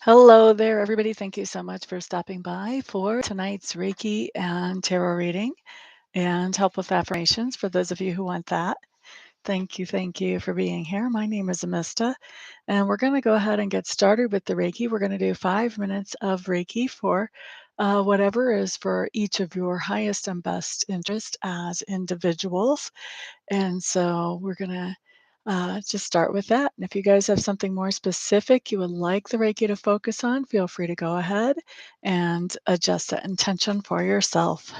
Hello there, everybody. Thank you so much for stopping by for tonight's Reiki and tarot reading and help with affirmations for those of you who want that. Thank you for being here. My name is Amista, and we're going to go ahead and get started with the Reiki. We're going to do 5 minutes of Reiki for whatever is for each of your highest and best interest as individuals. And so we're going to just start with that. And if you guys have something more specific you would like the Reiki to focus on, feel free to go ahead and adjust that intention for yourself.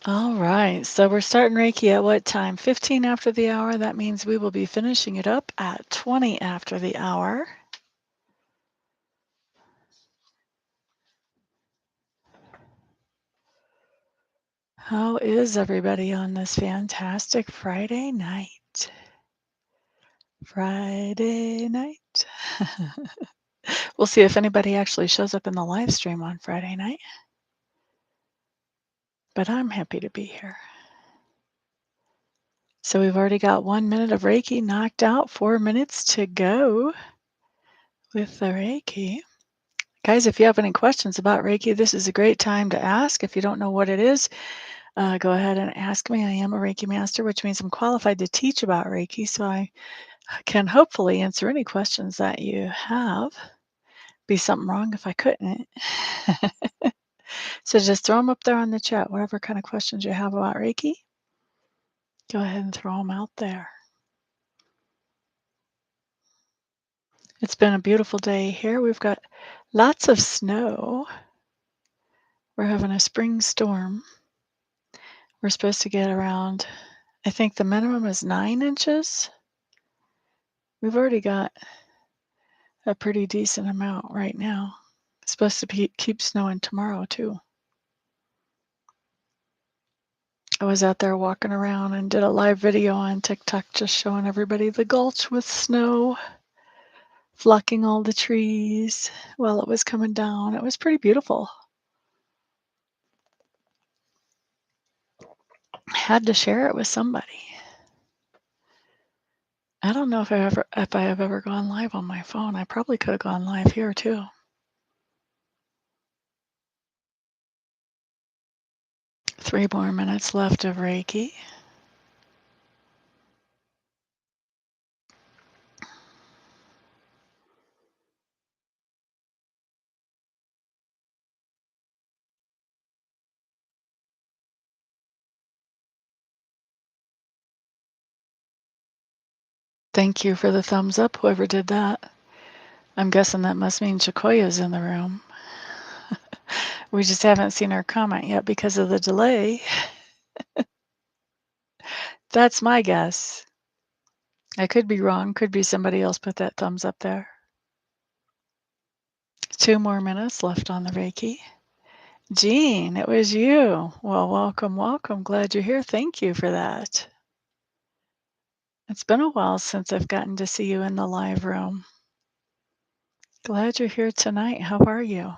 All right, so we're starting Reiki at what time? 15 after the hour. That means we will be finishing it up at 20 after the hour. How is everybody on this fantastic Friday night? Friday night. We'll see if anybody actually shows up in the live stream on Friday night. But I'm happy to be here. So we've already got 1 minute of Reiki knocked out, 4 minutes to go with the Reiki. Guys, if you have any questions about Reiki, this is a great time to ask. If you don't know what it is, go ahead and ask me. I am a Reiki master, which means I'm qualified to teach about Reiki, so I can hopefully answer any questions that you have. Be something wrong if I couldn't. So just throw them up there on the chat, whatever kind of questions you have about Reiki. Go ahead and throw them out there. It's been a beautiful day here. We've got lots of snow. We're having a spring storm. We're supposed to get around, I think the minimum is 9 inches. We've already got a pretty decent amount right now. It's supposed to keep snowing tomorrow too. I was out there walking around and did a live video on TikTok just showing everybody the gulch with snow flocking all the trees while it was coming down. It was pretty beautiful. I had to share it with somebody. I don't know if I have ever gone live on my phone. I probably could have gone live here too. Three more minutes left of Reiki. Thank you for the thumbs up, whoever did that. I'm guessing that must mean Chikoya's in the room. We just haven't seen her comment yet because of the delay. That's my guess. I could be wrong. Could be somebody else put that thumbs up there. 2 more minutes left on the Reiki. Jean, it was you. Well, welcome, welcome. Glad you're here. Thank you for that. It's been a while since I've gotten to see you in the live room. Glad you're here tonight. How are you?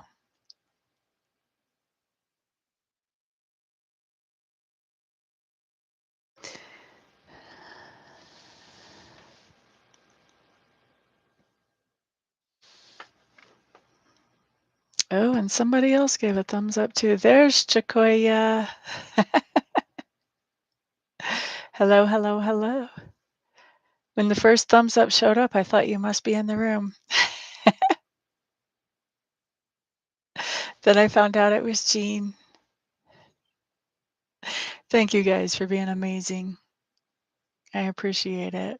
Oh, and somebody else gave a thumbs up too. There's Chikoya. Hello, hello, hello. When the first thumbs up showed up, I thought you must be in the room. Then I found out it was Jean. Thank you guys for being amazing. I appreciate it.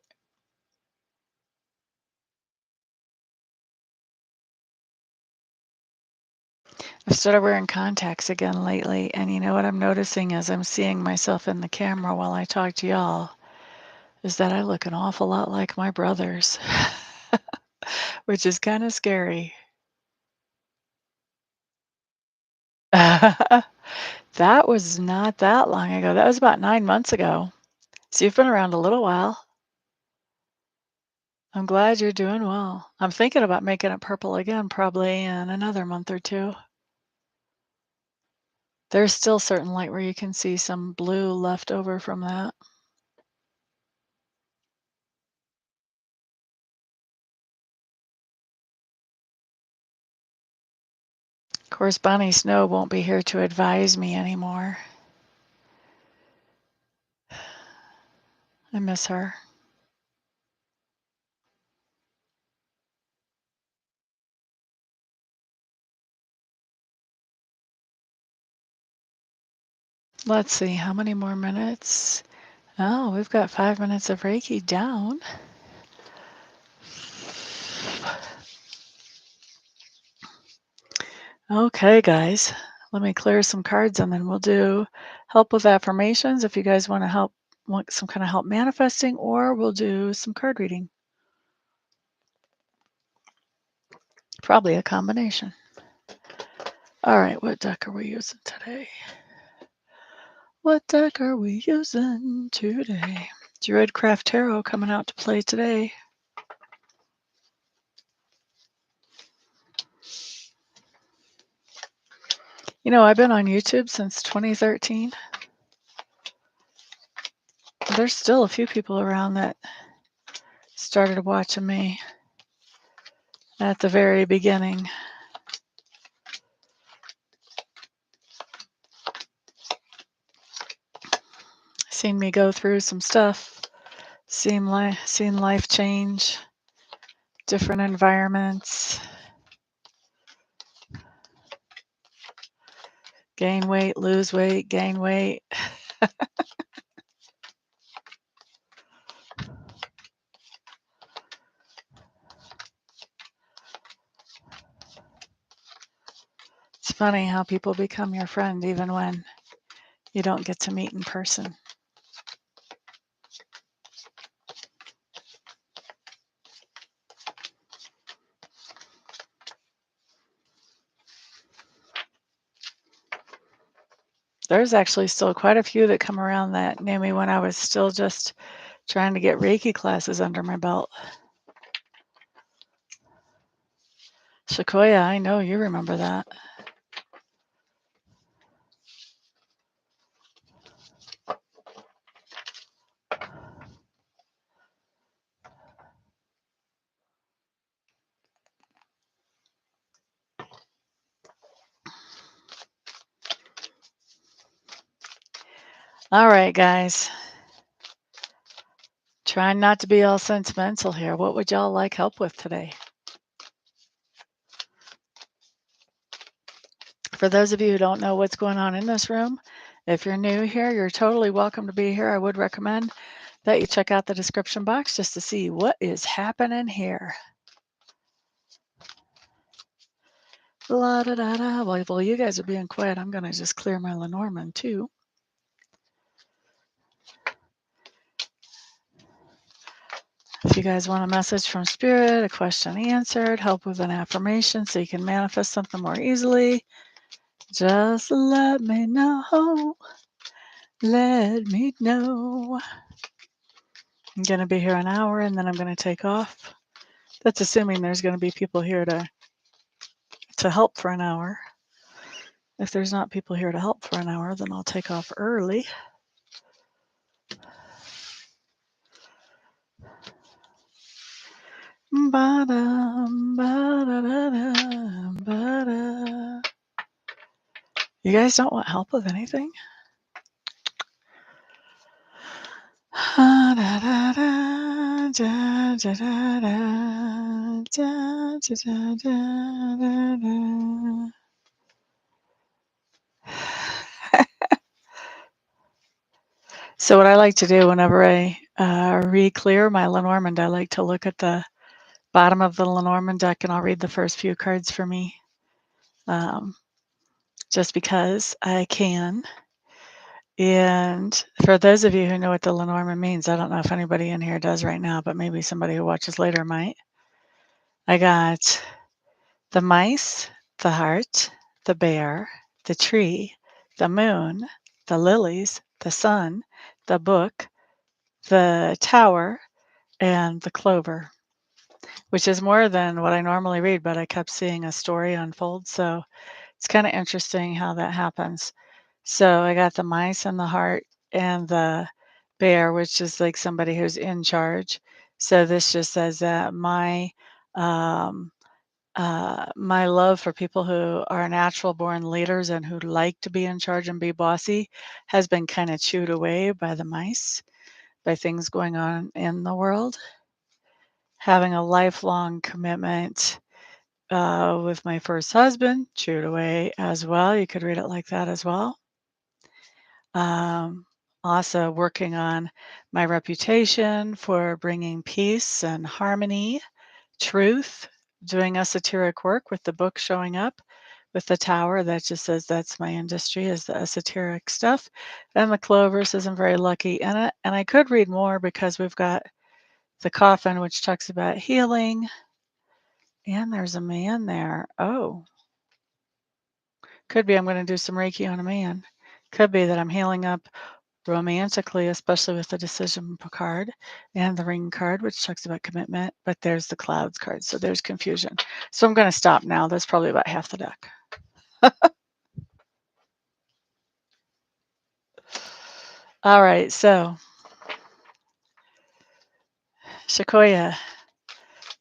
I've started wearing contacts again lately, and you know what I'm noticing as I'm seeing myself in the camera while I talk to y'all is that I look an awful lot like my brothers, which is kind of scary. That was not that long ago. That was about 9 months ago. So you've been around a little while. I'm glad you're doing well. I'm thinking about making it purple again probably in another month or two. There's still certain light where you can see some blue left over from that. Of course, Bonnie Snow won't be here to advise me anymore. I miss her. Let's see, how many more minutes? Oh, we've got 5 minutes of Reiki down. Okay, guys, let me clear some cards and then we'll do help with affirmations if you guys want some kind of help manifesting, or we'll do some card reading. Probably a combination. All right, what deck are we using today? What deck are we using today? Druidcraft Tarot coming out to play today. You know, I've been on YouTube since 2013. There's still a few people around that started watching me at the very beginning. Seen me go through some stuff, seen life change, different environments, gain weight, lose weight, gain weight. It's funny how people become your friend even when you don't get to meet in person. There's actually still quite a few that come around that knew me when I was still just trying to get Reiki classes under my belt. Chikoya, I know you remember that. All right, guys. Trying not to be all sentimental here. What would y'all like help with today? For those of you who don't know what's going on in this room, if you're new here, you're totally welcome to be here. I would recommend that you check out the description box just to see what is happening here. La da da da. Well, you guys are being quiet. I'm going to just clear my Lenormand too. If you guys want a message from Spirit, a question answered, help with an affirmation so you can manifest something more easily, just let me know. Let me know. I'm going to be here an hour and then I'm going to take off. That's assuming there's going to be people here to help for an hour. If there's not people here to help for an hour, then I'll take off early. Ba-dum, ba-da-da-da, ba-da. You guys don't want help with anything? So what I like to do whenever I re-clear my Lenormand, I like to look at the bottom of the Lenormand deck and I'll read the first few cards for me, just because I can. And for those of you who know what the Lenormand means, I don't know if anybody in here does right now, but maybe somebody who watches later might. I got the mice, the heart, the bear, the tree, the moon, the lilies, the sun, the book, the tower, and the clover, which is more than what I normally read, but I kept seeing a story unfold. So it's kind of interesting how that happens. So I got the mice and the heart and the bear, which is like somebody who's in charge. So this just says that um, my love for people who are natural born leaders and who like to be in charge and be bossy has been kind of chewed away by the mice, by things going on in the world. Having a lifelong commitment with my first husband, chewed away as well. You could read it like that as well. Um, Also, working on my reputation for bringing peace and harmony, truth, doing esoteric work with the book showing up with the tower that just says that's my industry is the esoteric stuff. And the clover says I'm very lucky in it. And I could read more because we've got the coffin, which talks about healing. And there's a man there. Oh, could be I'm going to do some Reiki on a man. Could be that I'm healing up romantically, especially with the decision card and the ring card, which talks about commitment. But there's the clouds card. So there's confusion. So I'm going to stop now. That's probably about half the deck. All right. So, chikoya,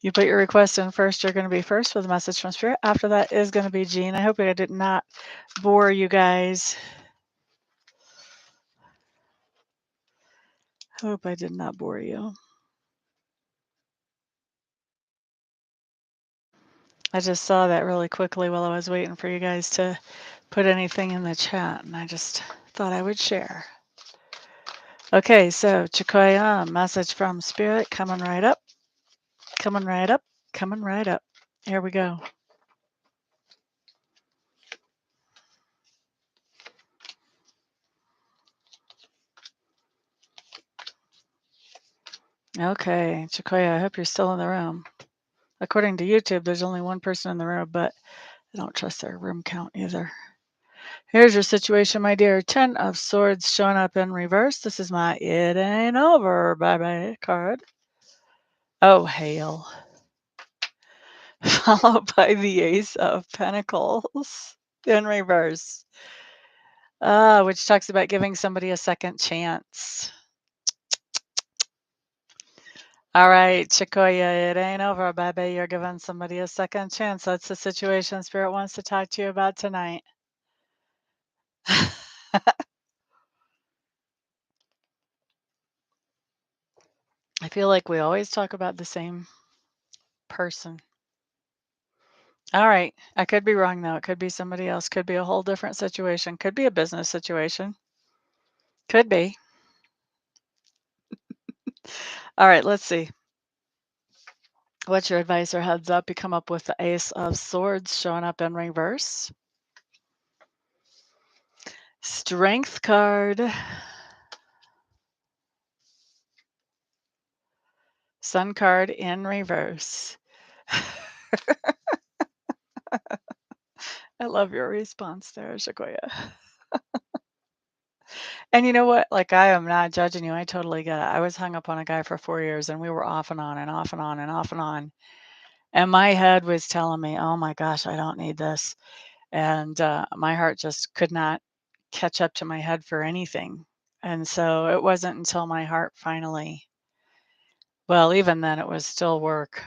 you put your request in first. You're going to be first with a message from Spirit. After that is going to be Jean. I hope I did not bore you guys. Hope I did not bore you. I just saw that really quickly while I was waiting for you guys to put anything in the chat, and I just thought I would share. Okay, so chikoya, message from Spirit coming right up, coming right up, coming right up. Here we go. Okay, chikoya, I hope you're still in the room. According to YouTube, there's only one person in the room, but I don't trust their room count either. Here's your situation, my dear. 10 of Swords showing up in reverse. This is my It Ain't Over bye-bye card. Oh, hail. Followed by the Ace of Pentacles in reverse, which talks about giving somebody a second chance. All right, chikoya, it ain't over, baby. You're giving somebody a second chance. That's the situation Spirit wants to talk to you about tonight. I feel like we always talk about the same person. All right. I could be wrong, though. It could be somebody else. Could be a whole different situation. Could be a business situation. Could be. All right. Let's see. What's your advice or heads up? You come up with the Ace of Swords showing up in reverse. Strength card. Sun card in reverse. I love your response there, Shakoya. And you know what? Like, I am not judging you. I totally get it. I was hung up on a guy for 4 years, and we were off and on and off and on and off and on. And my head was telling me, oh my gosh, I don't need this. And my heart just could not catch up to my head for anything. And so it wasn't until my heart finally, well, even then, it was still work.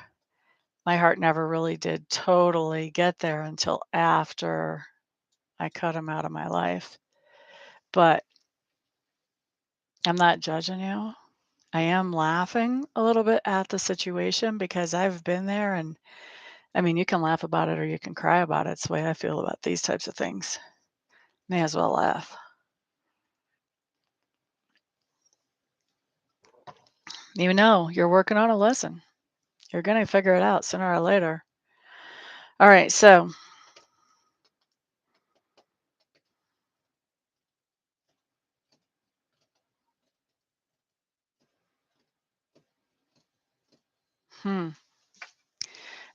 My heart never really did totally get there until after I cut him out of my life. But I'm not judging you. I am laughing a little bit at the situation because I've been there, and I mean, you can laugh about it or you can cry about it. It's the way I feel about these types of things. May as well laugh. You know, you're working on a lesson. You're going to figure it out sooner or later. All right, so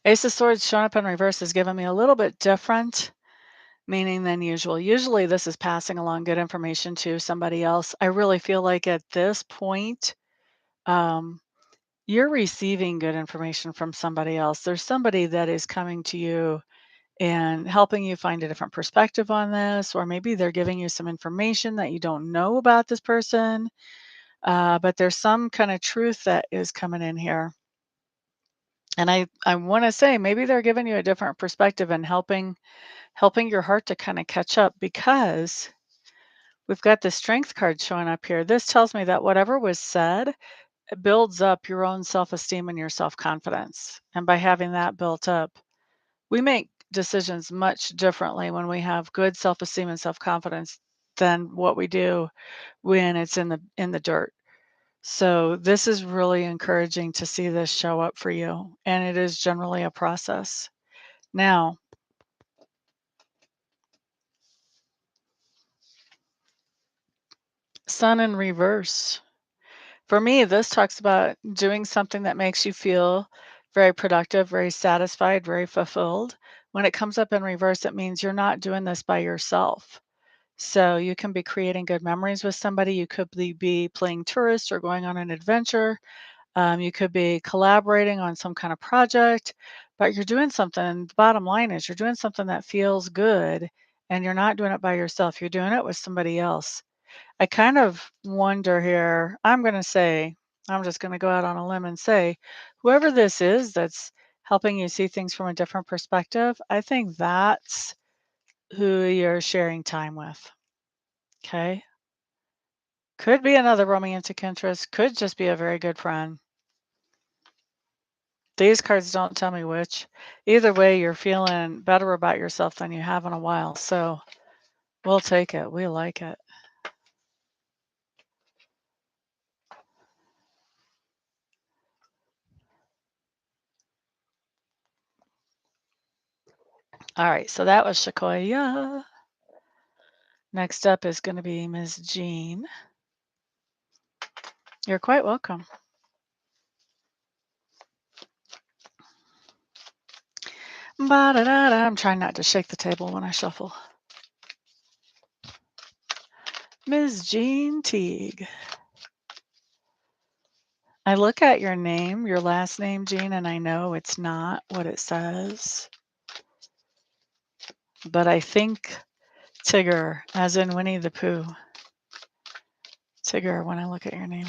Ace of Swords showing up in reverse is giving me a little bit different meaning than usual. Usually this is passing along good information to somebody else. I really feel like at this point, um, you're receiving good information from somebody else. There's somebody that is coming to you and helping you find a different perspective on this, or maybe they're giving you some information that you don't know about this person, but there's some kind of truth that is coming in here. And I want to say maybe they're giving you a different perspective and helping your heart to kind of catch up, because we've got the strength card showing up here. This tells me that whatever was said, it builds up your own self-esteem and your self-confidence. And by having that built up, we make decisions much differently when we have good self-esteem and self-confidence than what we do when it's in the dirt. So this is really encouraging to see this show up for you, and it is generally a process. Now, Sun in reverse. For me, this talks about doing something that makes you feel very productive, very satisfied, very fulfilled. When it comes up in reverse, it means you're not doing this by yourself. So you can be creating good memories with somebody. You could be playing tourist or going on an adventure. You could be collaborating on some kind of project, but you're doing something. The bottom line is you're doing something that feels good, and you're not doing it by yourself. You're doing it with somebody else. I kind of wonder here, I'm just going to go out on a limb and say, whoever this is that's helping you see things from a different perspective, I think that's who you're sharing time with. Okay. Could be another romantic interest, could just be a very good friend. These cards don't tell me which. Either way, you're feeling better about yourself than you have in a while. So we'll take it. We like it. All right. So that was chikoya. Next up is going to be Ms. Jean. You're quite welcome. Ba-da-da-da. I'm trying not to shake the table when I shuffle. Ms. Jean Teague. I look at your name, your last name, Jean, and I know it's not what it says. But I think Tigger, as in Winnie the Pooh. Tigger, when I look at your name.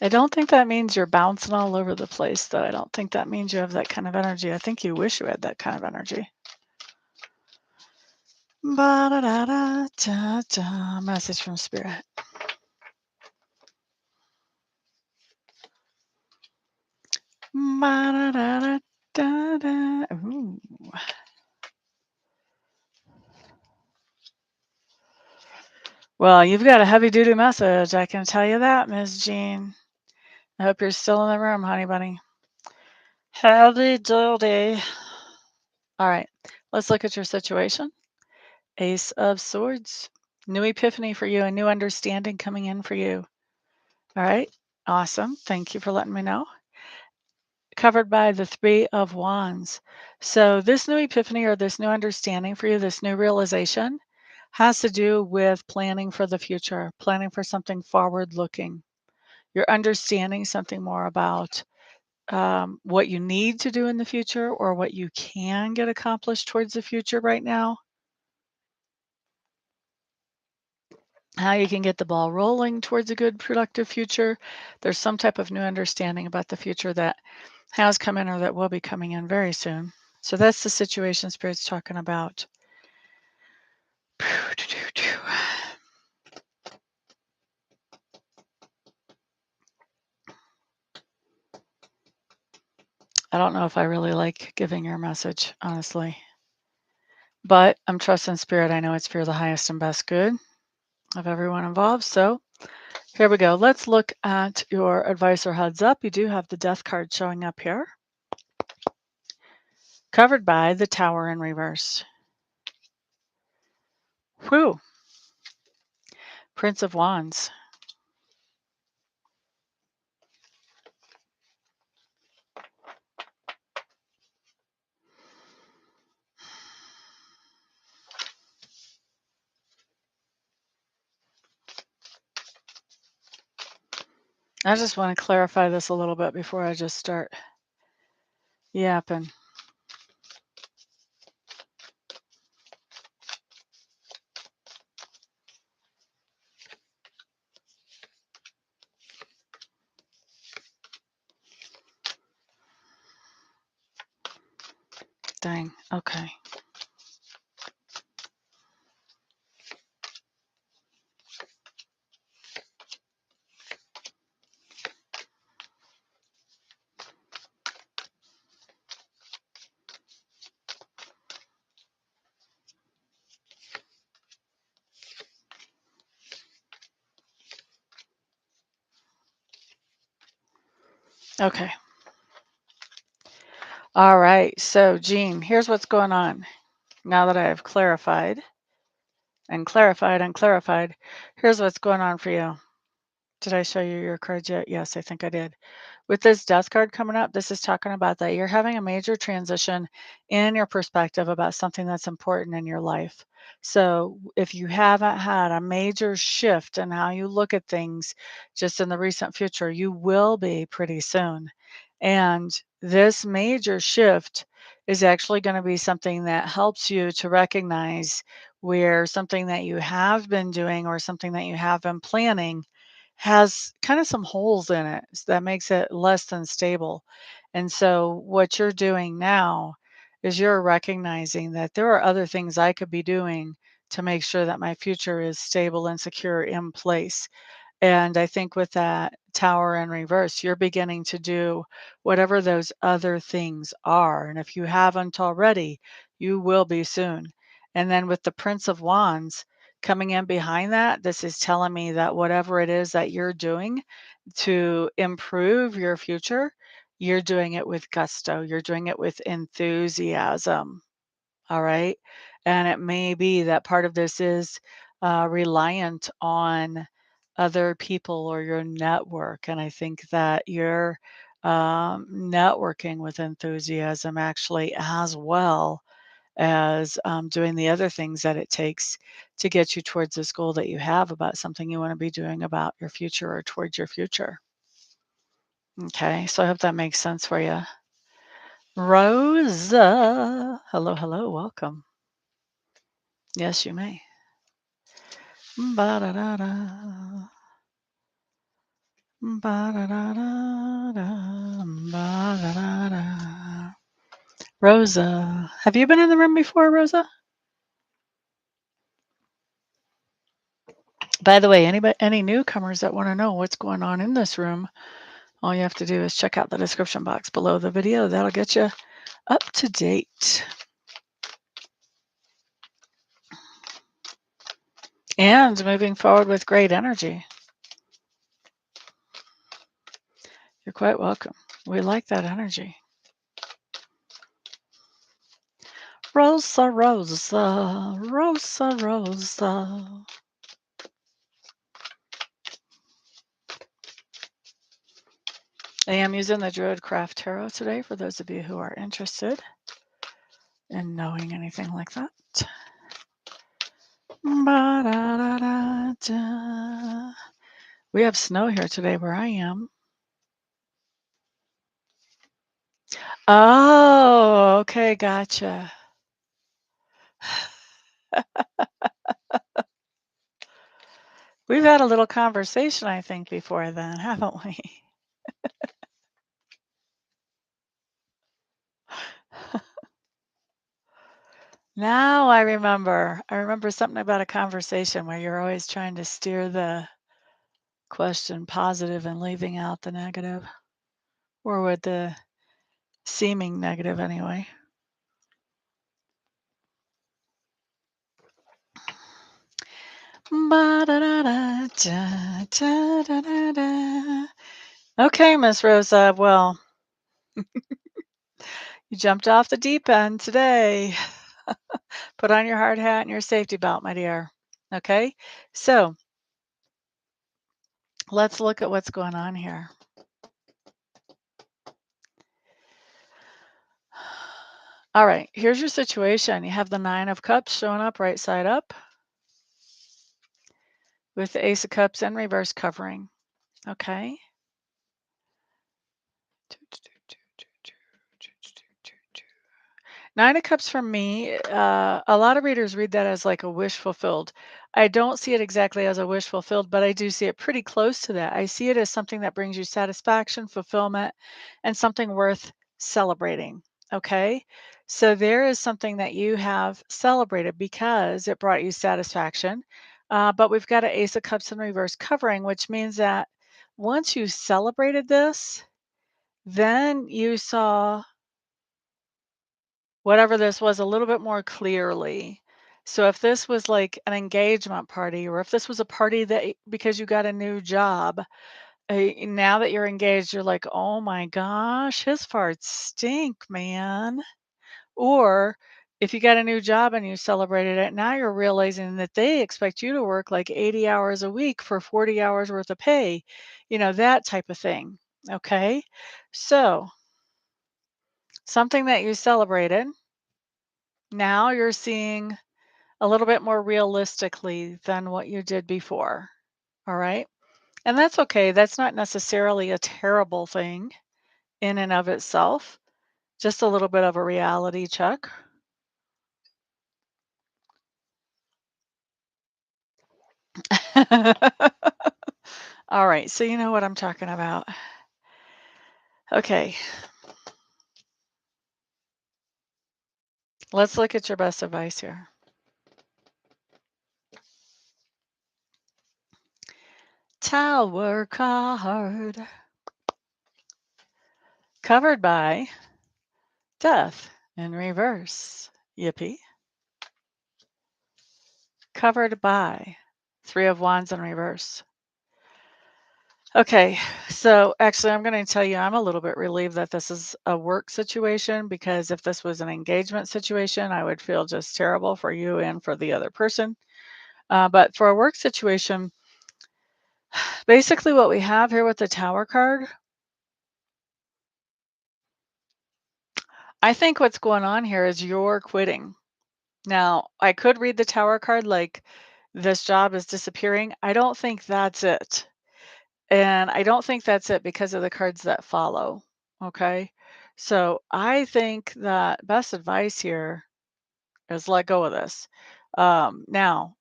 I don't think that means you're bouncing all over the place, though. I don't think that means you have that kind of energy. I think you wish you had that kind of energy. Ba-da-da-da-da-da. Message from Spirit. Ba-da-da-da-da-da. Ooh. Well, you've got a heavy-duty message. I can tell you that, Ms. Jean. I hope you're still in the room, honey bunny. Heavy-duty. All right, let's look at your situation. Ace of Swords. New epiphany for you, a new understanding coming in for you. All right, awesome. Thank you for letting me know. Covered by the Three of Wands. So this new epiphany or this new understanding for you, this new realization, has to do with planning for the future, planning for something forward looking. You're understanding something more about what you need to do in the future or what you can get accomplished towards the future right now. How you can get the ball rolling towards a good, productive future. There's some type of new understanding about the future that has come in or that will be coming in very soon. So that's the situation Spirit's talking about. I don't know if I really like giving your message, honestly. But I'm trusting Spirit. I know it's for the highest and best good of everyone involved. So here we go. Let's look at your advice or heads up. You do have the Death card showing up here. Covered by the Tower in reverse. Whew. Prince of Wands. I just want to clarify this a little bit before I just start yapping. Dang. Okay. Okay. All right. So, Jean, here's what's going on. Now that I have clarified and clarified and clarified, here's what's going on for you. Did I show you your cards yet? Yes, I think I did. With this death card coming up, this is talking about that you're having a major transition in your perspective about something that's important in your life. So, if you haven't had a major shift in how you look at things just in the recent future, you will be pretty soon. And this major shift is actually going to be something that helps you to recognize where something that you have been doing or something that you have been planning has kind of some holes in it, that makes it less than stable. And so what you're doing now is you're recognizing that there are other things I could be doing to make sure that my future is stable and secure in place. And I think with that tower in reverse, you're beginning to do whatever those other things are. And if you haven't already, you will be soon. And then with the Prince of Wands coming in behind that, this is telling me that whatever it is that you're doing to improve your future, you're doing it with gusto, you're doing it with enthusiasm. All right. And it may be that part of this is reliant on other people or your network. And I think that you're networking with enthusiasm actually, as well as doing the other things that it takes to get you towards this goal that you have about something you want to be doing about your future or towards your future. Okay. So I hope that makes sense for you. Rosa. Hello, hello. Welcome. Yes, you may. Ba-da-da-da. Ba-da-da-da-da. Ba-da-da-da. Rosa. Have you been in the room before, Rosa? By the way, any newcomers that want to know what's going on in this room, all you have to do is check out the description box below the video. That'll get you up to date. And moving forward with great energy. You're quite welcome. We like that energy. Rosa, Rosa, Rosa, Rosa. I am using the Druidcraft Tarot today for those of you who are interested in knowing anything like that. Ba-da-da-da-da. We have snow here today where I am. Oh, okay, gotcha. We've had a little conversation, I think, before then, haven't we? Now I remember. I remember something about a conversation where you're always trying to steer the question positive and leaving out the negative, or with the seeming negative anyway. Okay, Miss Rosa. Well, you jumped off the deep end today. Put on your hard hat and your safety belt, my dear. Okay, so let's look at what's going on here. All right, here's your situation. You have the Nine of Cups showing up right side up with the Ace of Cups in reverse covering. Okay. Nine of Cups for me, a lot of readers read that as like a wish fulfilled. I don't see it exactly as a wish fulfilled, but I do see it pretty close to that. I see it as something that brings you satisfaction, fulfillment, and something worth celebrating. Okay. So there is something that you have celebrated because it brought you satisfaction. But we've got an Ace of Cups in reverse covering, which means that once you celebrated this, then you saw whatever this was a little bit more clearly. So if this was like an engagement party, or if this was a party that because you got a new job, now that you're engaged, you're like, oh my gosh, his farts stink, man. Or if you got a new job and you celebrated it, now you're realizing that they expect you to work like 80 hours a week for 40 hours worth of pay, that type of thing. Okay. So something that you celebrated, now you're seeing a little bit more realistically than what you did before. All right. And that's okay. That's not necessarily a terrible thing in and of itself, just a little bit of a reality check. All right. So, you know what I'm talking about. Okay. Let's look at your best advice here. Tower card. Covered by death in reverse. Yippee. Covered by Three of Wands in reverse. Okay, so actually, I'm going to tell you, I'm a little bit relieved that this is a work situation, because if this was an engagement situation, I would feel just terrible for you and for the other person. But for a work situation, basically what we have here with the Tower card, I think what's going on here is you're quitting. Now, I could read the Tower card like this job is disappearing. I don't think that's it. And I don't think that's it because of the cards that follow. Okay. So I think that best advice here is let go of this. Now,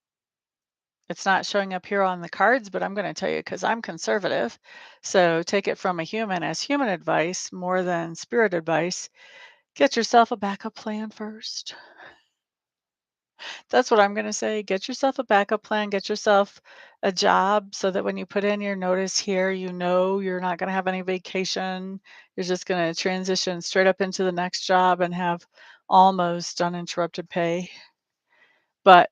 it's not showing up here on the cards, but I'm going to tell you because I'm conservative. So take it from a human as human advice more than spirit advice. Get yourself a backup plan first. That's what I'm gonna say. Get yourself a backup plan, get yourself a job so that when you put in your notice here, you know you're not gonna have any vacation. You're just gonna transition straight up into the next job and have almost uninterrupted pay. But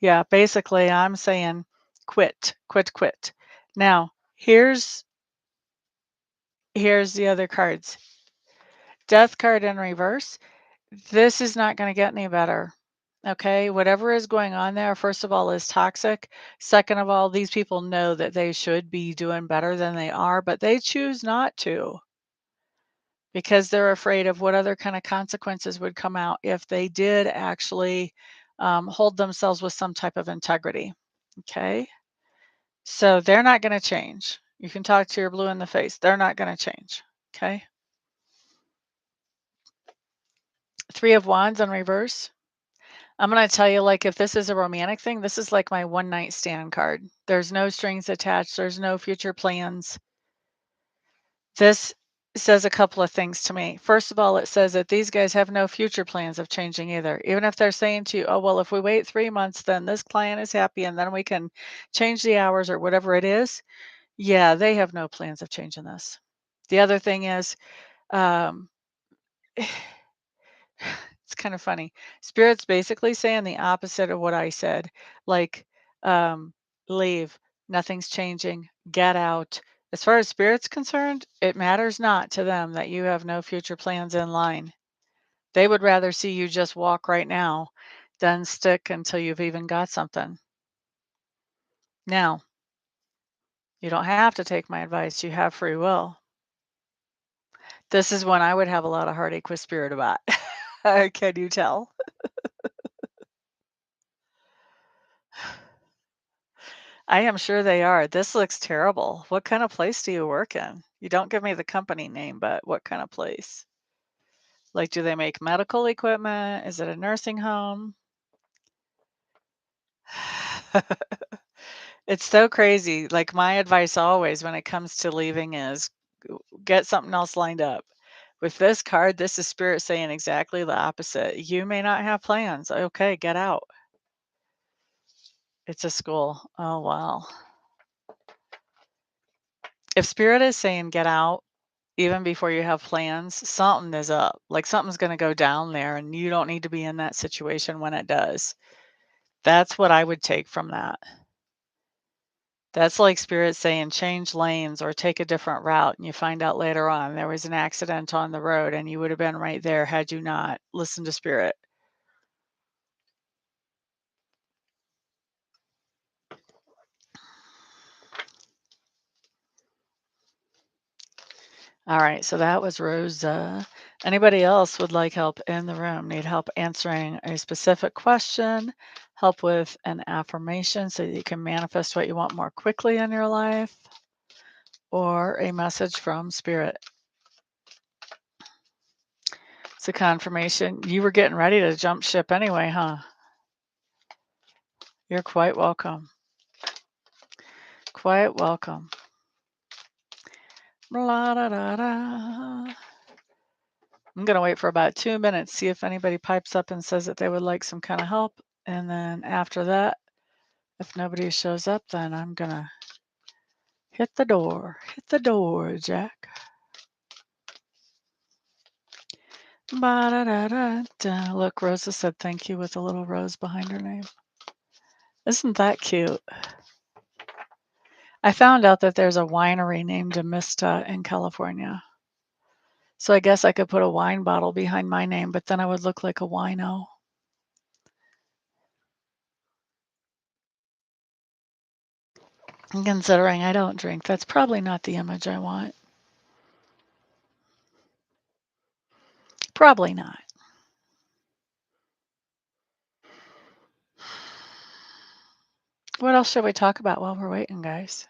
yeah, basically I'm saying quit, quit, quit. Now, here's the other cards. Death card in reverse. This is not going to get any better. Okay, whatever is going on there, first of all, is toxic. Second of all, these people know that they should be doing better than they are, but they choose not to because they're afraid of what other kind of consequences would come out if they did actually hold themselves with some type of integrity. Okay, so they're not going to change. You can talk to your blue in the face, they're not going to change. Okay, Three of Wands in reverse. I'm gonna tell you, like, if this is a romantic thing, this is like my one night stand card. There's no strings attached. There's no future plans. This says a couple of things to me. First of all, it says that these guys have no future plans of changing either. Even if they're saying to you, oh, well, if we wait 3 months, then this client is happy and then we can change the hours or whatever it is. Yeah, they have no plans of changing this. The other thing is, um, it's kind of funny. Spirit's basically saying the opposite of what I said. Like, um, leave. Nothing's changing. Get out. As far as spirit's concerned, it matters not to them that you have no future plans in line. They would rather see you just walk right now than stick until you've even got something. Now, you don't have to take my advice. You have free will. This is one I would have a lot of heartache with spirit about. Can you tell? I am sure they are. This looks terrible. What kind of place do you work in? You don't give me the company name, but what kind of place? Like, do they make medical equipment? Is it a nursing home? It's so crazy. Like, my advice always when it comes to leaving is get something else lined up. With this card, this is spirit saying exactly the opposite. You may not have plans. Okay, get out. It's a school. Oh, wow. If spirit is saying get out, even before you have plans, something is up. Like something's going to go down there and you don't need to be in that situation when it does. That's what I would take from that. That's like spirit saying change lanes or take a different route. And you find out later on there was an accident on the road and you would have been right there had you not listened to spirit. All right, so that was Rosa. Anybody else would like help in the room? Need help answering a specific question? Help with an affirmation so that you can manifest what you want more quickly in your life? Or a message from spirit? It's a confirmation. You were getting ready to jump ship anyway, huh? You're quite welcome. Quite welcome. La, da, da, da. I'm going to wait for about 2 minutes, see if anybody pipes up and says that they would like some kind of help. And then after that, if nobody shows up, then I'm going to hit the door. Hit the door, Jack. Ba-da-da-da-da. Look, Rosa said thank you with a little rose behind her name. Isn't that cute? I found out that there's a winery named Amista in California. So I guess I could put a wine bottle behind my name, but then I would look like a wino. And considering I don't drink, that's probably not the image I want. Probably not. What else should we talk about while we're waiting, guys?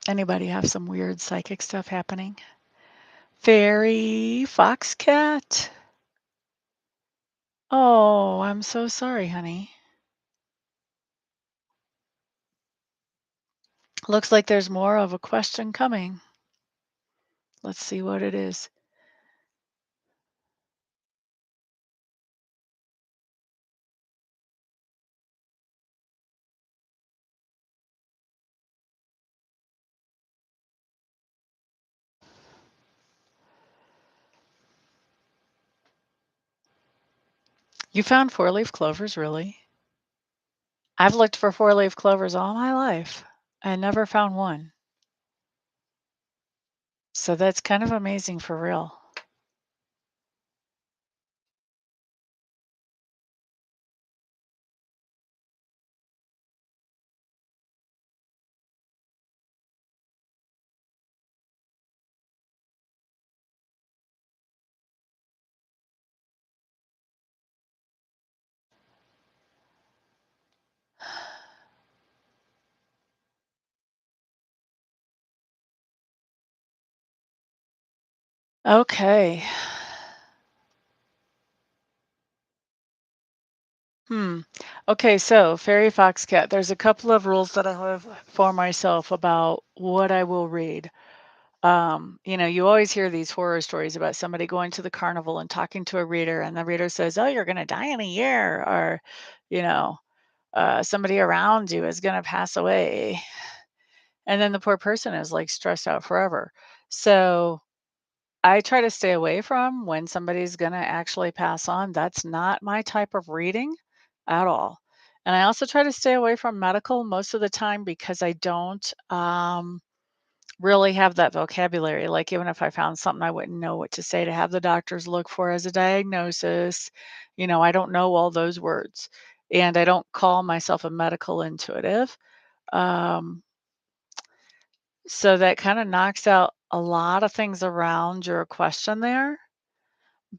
Anybody have some weird psychic stuff happening? Fairy Foxcat? Oh, I'm so sorry, honey. Looks like there's more of a question coming. Let's see what it is. You found four-leaf clovers, really? I've looked for four-leaf clovers all my life and never found one. So that's kind of amazing for real. Okay. Okay, so Fairy Foxcat, there's a couple of rules that I have for myself about what I will read. You always hear these horror stories about somebody going to the carnival and talking to a reader, and the reader says, "Oh, you're going to die in a year," or, you know, somebody around you is going to pass away. And then the poor person is like stressed out forever. So I try to stay away from when somebody's going to actually pass on. That's not my type of reading at all. And I also try to stay away from medical most of the time because I don't really have that vocabulary. Like, even if I found something, I wouldn't know what to say to have the doctors look for as a diagnosis. I don't know all those words. And I don't call myself a medical intuitive. Um, so that kind of knocks out a lot of things around your question there.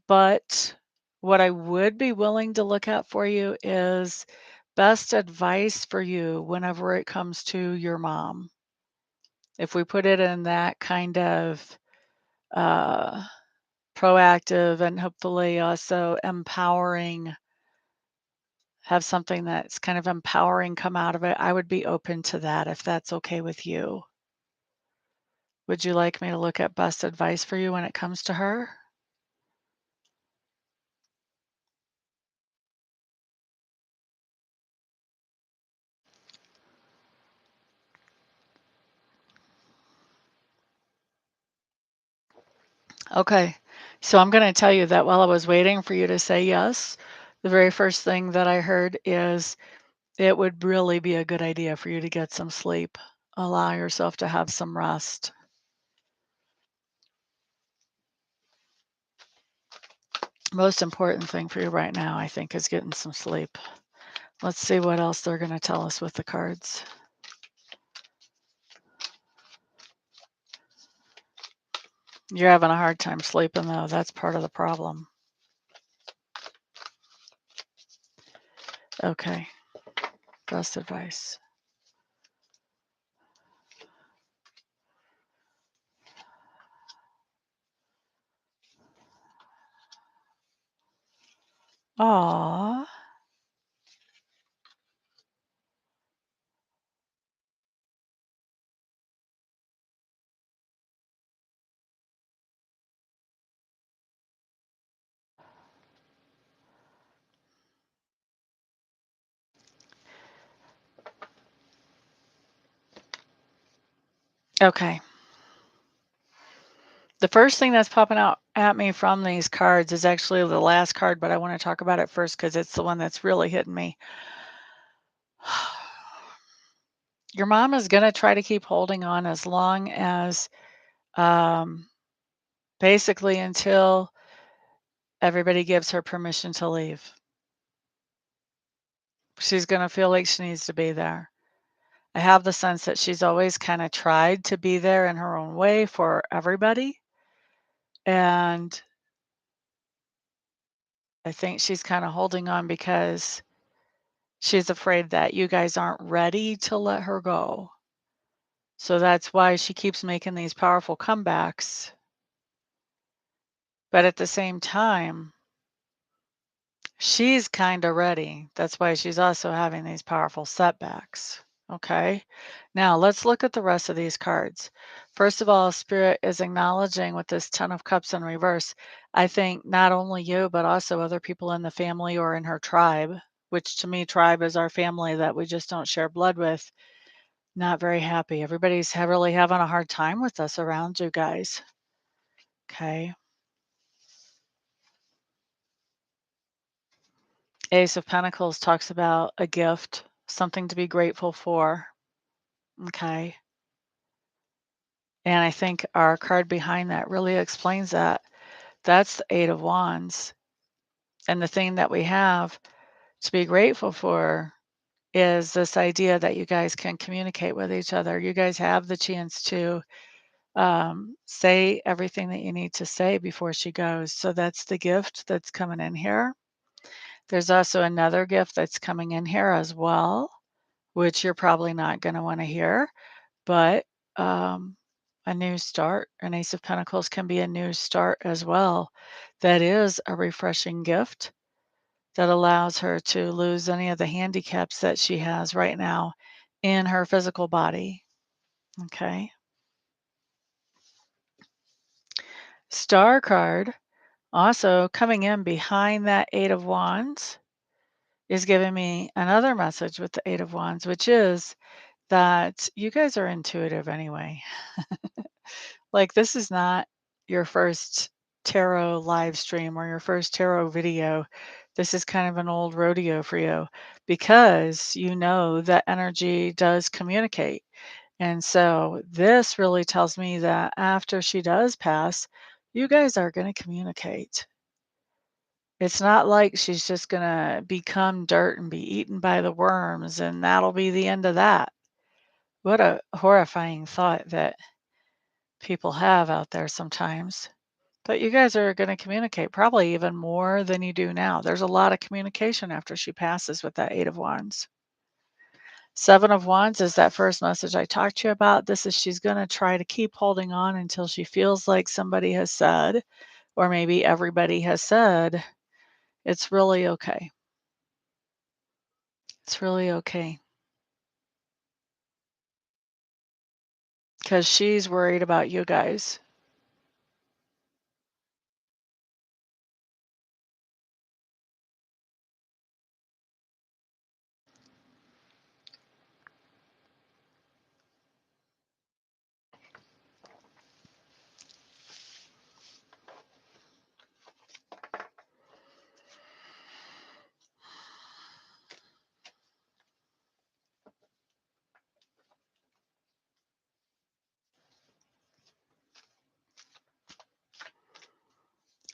But what I would be willing to look at for you is best advice for you whenever it comes to your mom? If we put it in that kind of uh, proactive and hopefully also empowering, have something that's kind of empowering come out of it, I would be open to that if that's okay with you. Would you like me to look at best advice for you when it comes to her? Okay. So I'm going to tell you that while I was waiting for you to say yes, the very first thing that I heard is it would really be a good idea for you to get some sleep. Allow yourself to have some rest. Most important thing for you right now, I think, is getting some sleep. Let's see what else they're going to tell us with the cards. You're having a hard time sleeping, though. That's part of the problem. Okay. Best advice. Aw. Okay. The first thing that's popping out at me from these cards is actually the last card, but I want to talk about it first because it's the one that's really hitting me. Your mom is going to try to keep holding on as long as, um, basically until everybody gives her permission to leave. She's going to feel like she needs to be there. I have the sense that she's always kind of tried to be there in her own way for everybody. And I think she's kind of holding on because she's afraid that you guys aren't ready to let her go. So that's why she keeps making these powerful comebacks. But at the same time, she's kind of ready. That's why she's also having these powerful setbacks. Okay. Now let's look at the rest of these cards. First of all, Spirit is acknowledging with this Ten of Cups in reverse. I think not only you, but also other people in the family or in her tribe, which to me, tribe is our family that we just don't share blood with. Not very happy. Everybody's really having a hard time with us around you guys. Okay. Ace of Pentacles talks about a gift, something to be grateful for. Okay. And I think our card behind that really explains that. That's the Eight of Wands. And the thing that we have to be grateful for is this idea that you guys can communicate with each other. You guys have the chance to say everything that you need to say before she goes. So that's the gift that's coming in here. There's also another gift that's coming in here as well, which you're probably not going to want to hear, but um, a new start. An Ace of Pentacles can be a new start as well. That is a refreshing gift that allows her to lose any of the handicaps that she has right now in her physical body. Okay. Star card also coming in behind that Eight of Wands is giving me another message with the Eight of Wands, which is that you guys are intuitive anyway. Like, this is not your first tarot live stream or your first tarot video. This is kind of an old rodeo for you because you know that energy does communicate. And so this really tells me that after she does pass, you guys are going to communicate. It's not like she's just going to become dirt and be eaten by the worms and that'll be the end of that. What a horrifying thought that people have out there sometimes. But you guys are going to communicate probably even more than you do now. There's a lot of communication after she passes with that 8 of Wands. 7 of Wands is that first message I talked to you about. This is she's going to try to keep holding on until she feels like somebody has said, or maybe everybody has said, it's really okay. It's really okay. Because she's worried about you guys.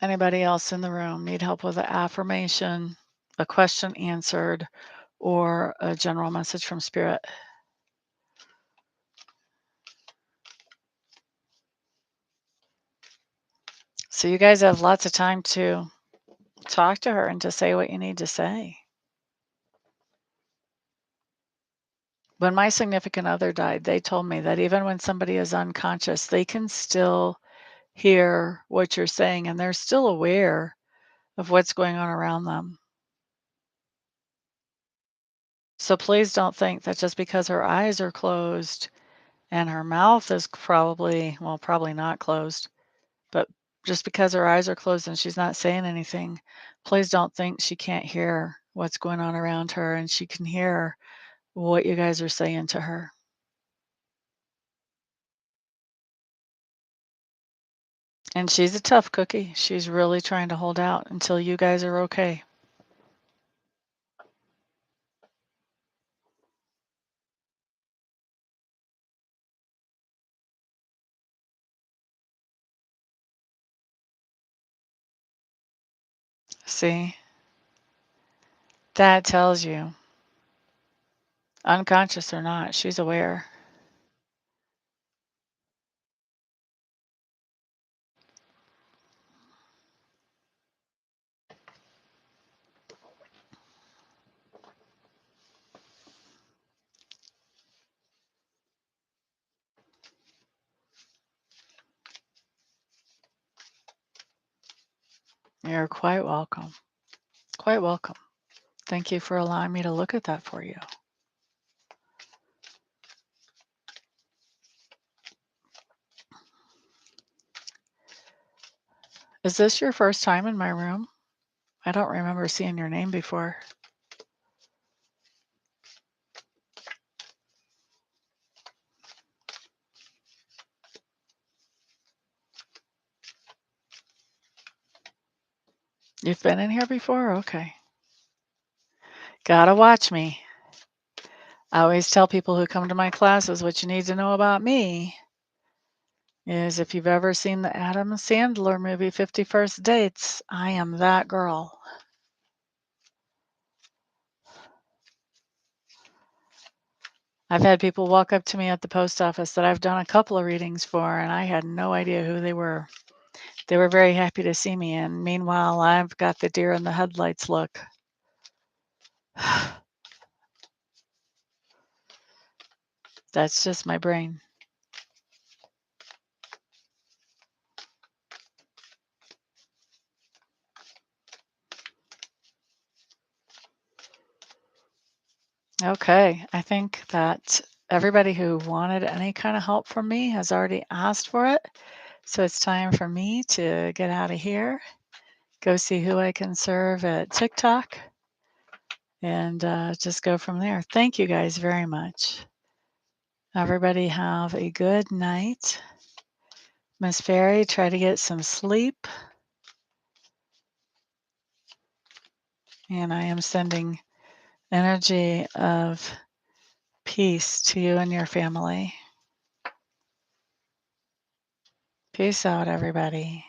Anybody else in the room need help with an affirmation, a question answered, or a general message from Spirit? So you guys have lots of time to talk to her and to say what you need to say. When my significant other died, they told me that even when somebody is unconscious, they can still hear what you're saying and they're still aware of what's going on around them. So please don't think that just because her eyes are closed and her mouth is probably, well, probably not closed, but just because her eyes are closed and she's not saying anything, please don't think she can't hear what's going on around her and she can hear what you guys are saying to her. And she's a tough cookie. She's really trying to hold out until you guys are okay. See? That tells you, unconscious or not, she's aware. You're quite welcome. Quite welcome. Thank you for allowing me to look at that for you. Is this your first time in my room? I don't remember seeing your name before. You've been in here before? Okay. Gotta watch me. I always tell people who come to my classes what you need to know about me is if you've ever seen the Adam Sandler movie 50 First Dates, I am that girl. I've had people walk up to me at the post office that I've done a couple of readings for, and I had no idea who they were. They were very happy to see me, and meanwhile, I've got the deer in the headlights look. That's just my brain. Okay, I think that everybody who wanted any kind of help from me has already asked for it. So it's time for me to get out of here, go see who I can serve at TikTok, and just go from there. Thank you guys very much. Everybody have a good night. Miss Fairy, try to get some sleep. And I am sending energy of peace to you and your family. Peace out, everybody.